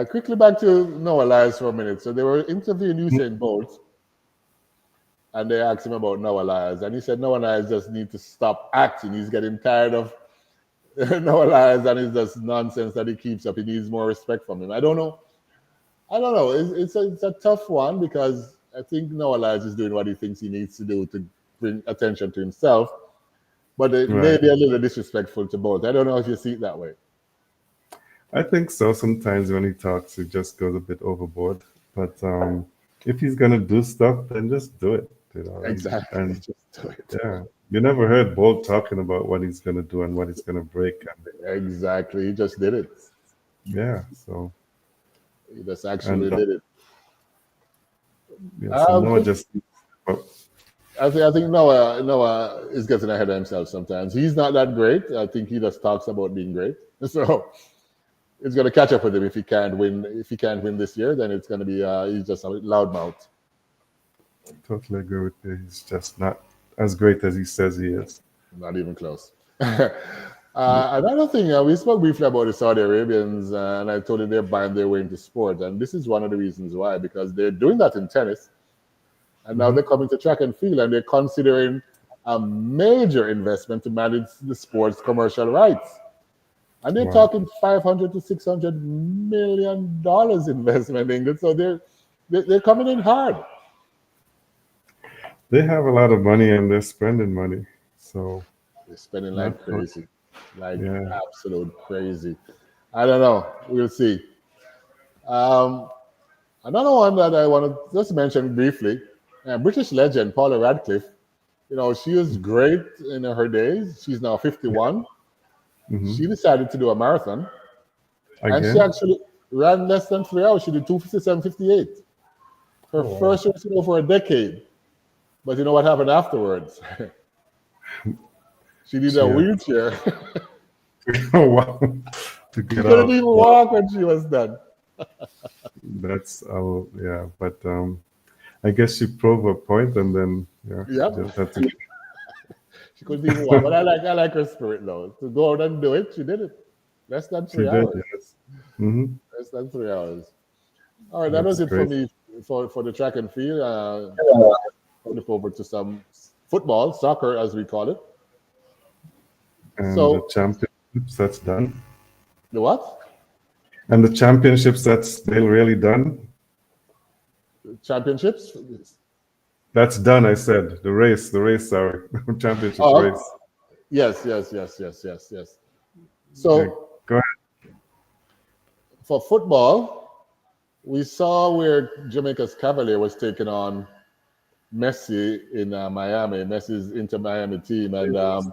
Quickly back to Noah Lyles for a minute. So they were interviewing Usain Bolt, and they asked him about Noah Lyles, and he said Noah Lyles just needs to stop acting. He's getting tired of Noah Lyles, and it's just nonsense that he keeps up. He needs more respect from him. I don't know. It's a tough one because I think Noah Lyles is doing what he thinks he needs to do to bring attention to himself, but it may be a little disrespectful to both. I don't know if you see it that way. I think so. Sometimes when he talks, he just goes a bit overboard. But if he's gonna do stuff, then just do it. Exactly. And just do it. Yeah, you never heard Bolt talking about what he's gonna do and what he's gonna break. Exactly. He just did it. Yeah. So he just actually did it. Yeah, so Noah just. I think Noah is getting ahead of himself sometimes. He's not that great. I think he just talks about being great. So it's going to catch up with him if he can't win. If he can't win this year, then it's going to be he's just a loudmouth. Totally agree with you. He's just not as great as he says he is. Not even close. Another thing, we spoke briefly about the Saudi Arabians, and I told you they're buying their way into sport, and this is one of the reasons why, because they're doing that in tennis. And now they're coming to track and field, and they're considering a major investment to manage the sport's commercial rights. And they're talking $500 to $600 million investment, England. So they're coming in hard. They have a lot of money, and they're spending money. So they're spending like crazy, absolute crazy. I don't know. We'll see. Another one that I want to just mention briefly. British legend Paula Radcliffe, she was great in her days. She's now 51. She decided to do a marathon. And she actually ran less than 3 hours. She did 2:57:58. Her first race in over a decade. But you know what happened afterwards? She needed a wheelchair. Oh, wow. She couldn't even walk when she was done. That's, but I guess she proved her point, and then just had to. She couldn't even walk, but I like her spirit though. To go out and do it, she did it. Less than 3 hours. Yes. Less than 3 hours. All right, that was it for me for the track and field. Flip over to some football, soccer as we call it. And the championships, that's done. The what? And the championships, they're really done. Championships? That's done, I said. The race, sorry. Championship race. Yes. So, go ahead. For football, we saw where Jamaica's Cavalier was taking on Messi in Miami. Messi's Inter Miami team. And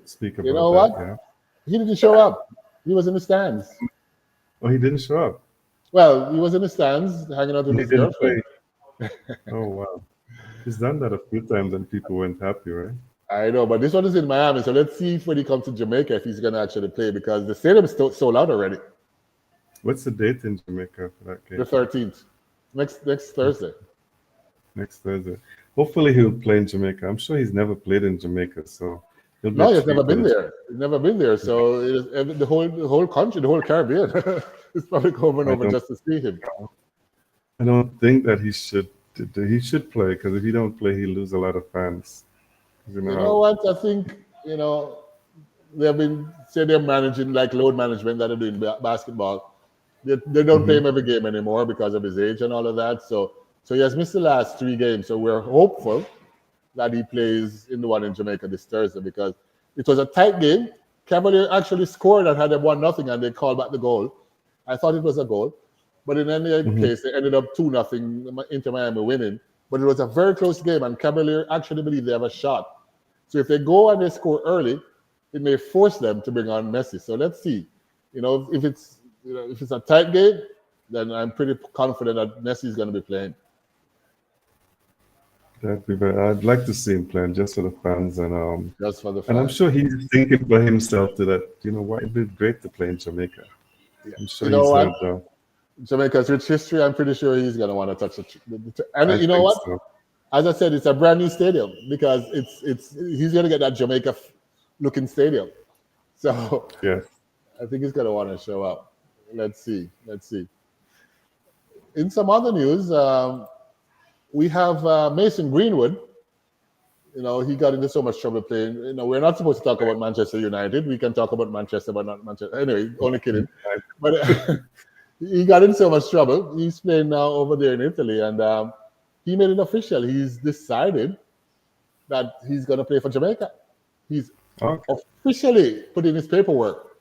speak about you know what? Yeah. He didn't show up. He was in the stands. Oh, he didn't show up? Well, he was in the stands hanging out with his girlfriend. Oh, wow. He's done that a few times and people weren't happy, right? I know, but this one is in Miami, so let's see if when he comes to Jamaica if he's going to actually play because the stadium is sold out already. What's the date in Jamaica for that The game? 13th, next Thursday. Next Thursday. Hopefully he'll play in Jamaica. I'm sure he's never played in Jamaica, so he'll be No, a he's never treat for been the. there. He's never been there, so the whole country, the whole Caribbean, is probably coming I over don't. just to see him. I don't think that he should. He should play because if he don't play, he'll lose a lot of fans. You You know know. what? I think they've been say they're managing like load management that they're doing basketball. They don't play Hmm. him every game anymore because of his age and all of that. So he has missed the last 3 games. So we're hopeful that he plays in the one in Jamaica this Thursday because it was a tight game. Cavalier actually scored and had them 1-0 and they called back the goal. I thought it was a goal. But in any Hmm. case, they ended up 2-0 Inter Miami winning. But it was a very close game and Cavalier actually believe they have a shot. So if they go and they score early, it may force them to bring on Messi. So let's see. If it's a tight game, then I'm pretty confident that Messi is going to be playing. That'd be very. I'd like to see him playing just for the fans, Just for the and I'm fans. sure he's thinking for himself to that. You know what? It'd be great to play in Jamaica. Yeah. I'm sure You know he's what? heard. Jamaica's rich history. I'm pretty sure he's going to want to touch it. And I you know think what? so. As I said, it's a brand new stadium because he's going to get that Jamaica looking stadium. So Yes. I think he's going to want to show up. Let's see. Let's see. In some other news, we have Mason Greenwood. He got into so much trouble playing. We're not supposed to talk about Manchester United. We can talk about Manchester, but not Manchester. Anyway, only kidding. But he got in so much trouble. He's playing now over there in Italy, and he made it official. He's decided that he's going to play for Jamaica. He's Okay. officially put in his paperwork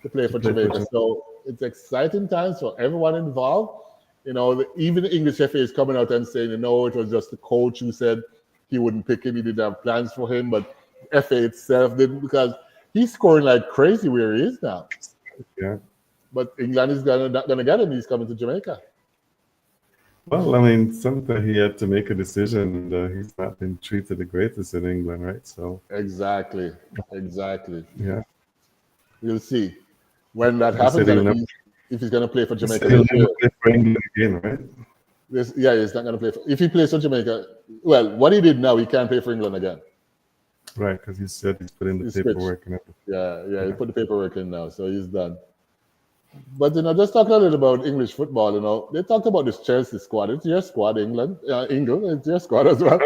to play To for play for Jamaica. Jamaica. So it's exciting times for everyone involved. Even the English FA is coming out and saying, it was just the coach who said he wouldn't pick him. He didn't have plans for him, but FA itself didn't because he's scoring like crazy where he is now. Yeah. But England is not gonna get him. He's coming to Jamaica. Well, I mean, sometimes he had to make a decision, and he's not been treated the greatest in England, right? So, Exactly, exactly. yeah, We'll see when that he said happens, and he'll never. if he's gonna play for He Jamaica said he'll this never year. play for England again, right? Yeah, he's not gonna play. If he plays for Jamaica, well, what he did now, he can't play for England again. Right, because he said he's put in the He switched. paperwork and everything. Yeah, he Yeah. put the paperwork in now, so he's done. But just talking a little about English football. They talked about this Chelsea squad. It's your squad, England, Ingle. It's your squad as well.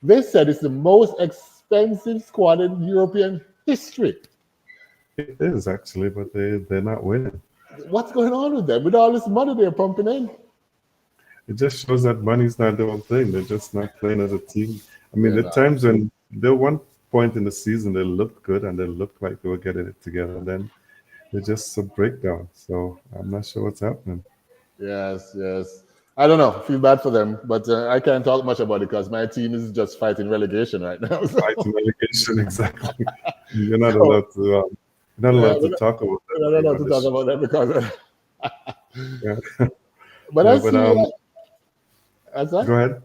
They said it's the most expensive squad in European history. It is actually, but they're not winning. What's going on with them? With all this money they're pumping in, It just shows that money's not the one thing. They're just not playing as a team. I mean, they're the not. times when there one point in the season they looked good and they looked like they were getting it together, and then they're just a breakdown. So I'm not sure what's happening. Yes, yes. I don't know. Feel bad for them, but I can't talk much about it because my team is just fighting relegation right now. Fighting allegation, exactly. You're not So, allowed to. You're not yeah, allowed to talk about that we're not thing allowed on to the talk show. about that because. Yeah, But yeah, I but see. That's that. go ahead,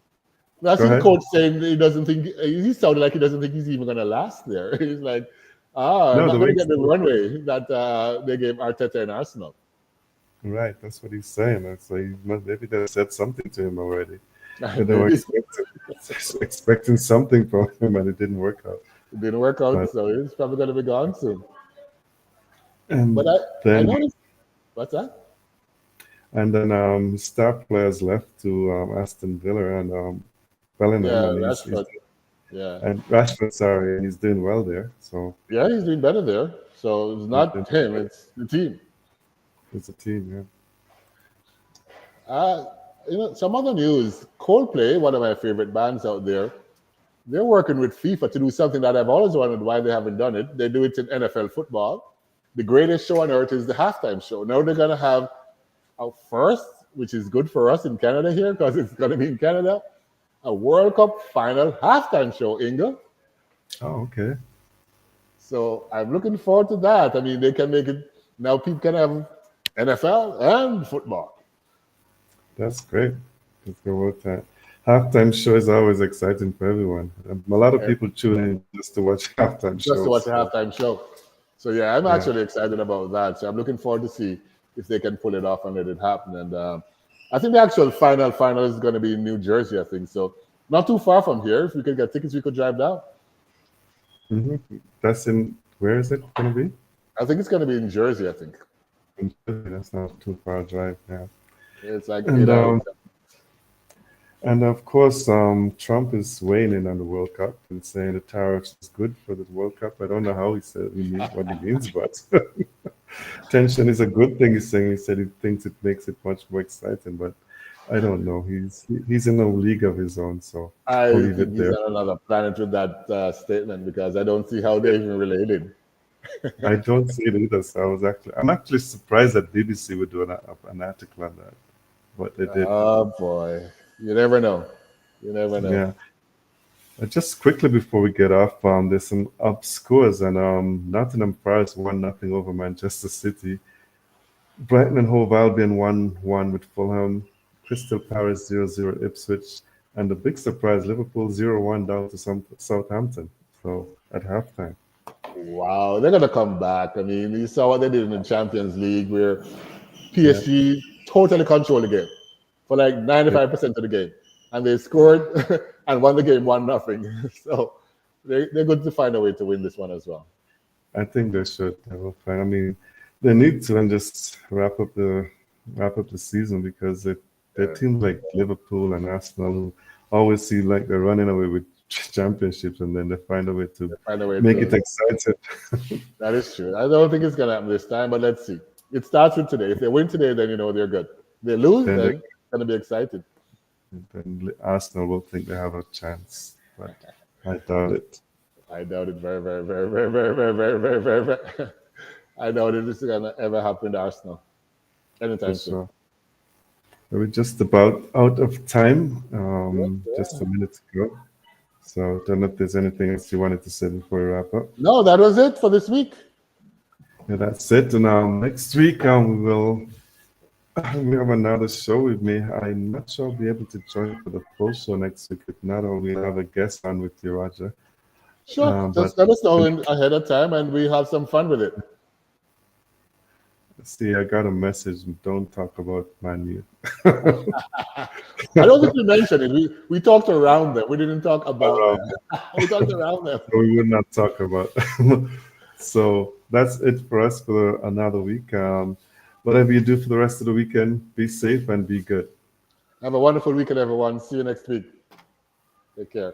I go see the ahead. coach saying he doesn't think he sounded like he doesn't think he's even going to last there. He's like, I'm No, not the going way to get the runway that they gave Arteta and Arsenal. right, that's what he's saying. That's like maybe they said something to him already. And they were Maybe expecting something from him, and it didn't work out. it didn't work out, But so he's probably going to be gone soon. But and I then noticed what's that? star players left to Aston Villa and Bellingham, Yeah, and he's Rashford. Yeah, and Rashford, sorry, and he's doing well there. So yeah, he's doing better there. So it's he's doing not him; it's the team. it's a team, yeah. Uh, some other news. Coldplay, one of my favorite bands out there, they're working with FIFA to do something that I've always wondered why they haven't done it. They do it in NFL football. The greatest show on earth is the halftime show. Now they're going to have a first, which is good for us in Canada here because it's going to be in Canada, a World Cup final halftime show, Ingle. Oh, okay. So I'm looking forward to that. I mean, they can make it now. People can have NFL and football. That's great. Let's go with that. Halftime show is always exciting for everyone. A lot of Yeah, people tune in just to watch halftime just to shows. watch the So halftime show. So yeah, I'm yeah. actually excited about that. So I'm looking forward to see if they can pull it off and let it happen. And I think the actual final is going to be in New Jersey. I think so. Not too far from here. If we could get tickets, we could drive down. hmm That's in, where is it going to be? I think it's going to be in Jersey. I think In Jersey. That's not too far a drive. Yeah. it's like And 8 hours. and of course, Trump is weighing in on the World Cup and saying the tariffs is good for the World Cup. I don't know how he said what he means, but tension is a good thing. He said he thinks it makes it much more exciting, but I don't know. He's in a league of his own, so I'll I leave think it he's there. on another planet with that statement because I don't see how they're even related. I don't see it either. So I'm actually surprised that BBC would do an article on that, but they did. Oh boy, you never know. You never know. Yeah. Just quickly before we get off, there's some up scores, and Nottingham Forest 1-0 over Manchester City. Brighton and Hove Albion 1-1 with Fulham. Crystal Palace 0-0 Ipswich, and the big surprise Liverpool 0-1 down to Southampton. So at halftime. Wow, they're gonna come back. I mean, you saw what they did in the Champions League, where Yeah, PSG totally controlled the game for like yeah. 95% of the game, and they scored and won the game 1-0. So they're going to find a way to win this one as well. I think they should. They will find. I mean, they need to and just wrap up the season because they're Yeah, teams like Liverpool and Arsenal who always seem like they're running away with championships, and then they find a way to they find a way make it to. exciting. That is true. I don't think it's gonna happen this time, but let's see. It starts with today. If they win today, then you know they're good. If they lose, then they, then it's gonna be exciting. then Arsenal will think they have a chance, but I doubt it I doubt it very, very, very, very, very, very, very, very, very, very. I doubt it is gonna ever happen to Arsenal for anytime soon. sure. We're just about out of time. Yep, Just a yeah. minute to go. So I don't know if there's anything else you wanted to say before we wrap up. No, that was it for this week. Yeah, that's it. And next week we have another show with me. I'm not sure I'll be able to join for the full show next week. If not, we'll have a guest on with you, Roger. Sure, But just let us know ahead of time, and we have some fun with it. see, I got a message. Don't talk about Manu. I don't think we mentioned it. We talked around them. We didn't talk about them. Um, We talked around them. we would not talk about. So that's it for us for another week. Whatever you do for the rest of the weekend, be safe and be good. Have a wonderful weekend, everyone. See you next week. Take care.